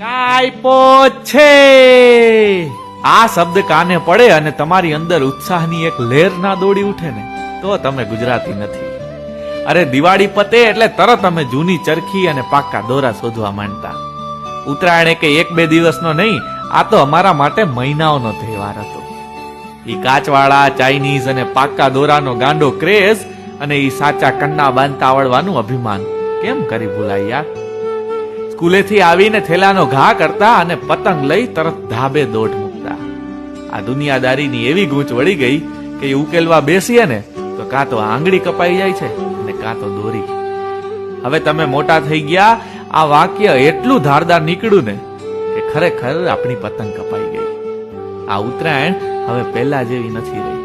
કાયપો છે આ શબ્દ કાને પડે અને તમારી અંદર ઉત્સાહની એક લહેર ના દોડી ઉઠે ને તો તમે ગુજરાતી નથી. અરે દિવાળી પતે એટલે તરત અમે જૂની ચરખી અને પાક્કા દોરા શોધવા માંડતા. ઉત્તરાયણ કે 1-2 દિવસનો નહીં, આ તો અમારા માટે મહિનાઓનો તહેવાર હતો. ઈ કાચવાળા, ચાઇનીઝ અને પાક્કા દોરાનો ગાંડો ક્રેઝ અને ઈ સાચા કન્ના બાંધતા આવડવાનું અભિમાન કેમ કરી ભૂલાય યાર. સ્કૂલેથી આવીને થેલાનો ઘા કરતા અને પતંગ લઈ તરત ધાબે દોટ મૂકતા. આ દુનિયાદારીની એવી ગૂંચ વળી ગઈ કે ઉકેલવા બેસીએ ને તો કાં તો આંગળી કપાઈ જાય છે અને કાં તો દોરી. હવે તમે મોટા થઈ ગયા, આ વાક્ય એટલું ધારદાર નીકળ્યું ને કે ખરેખર આપણી પતંગ કપાઈ ગઈ. આ ઉત્તરાયણ હવે પહેલા જેવી નથી રહી.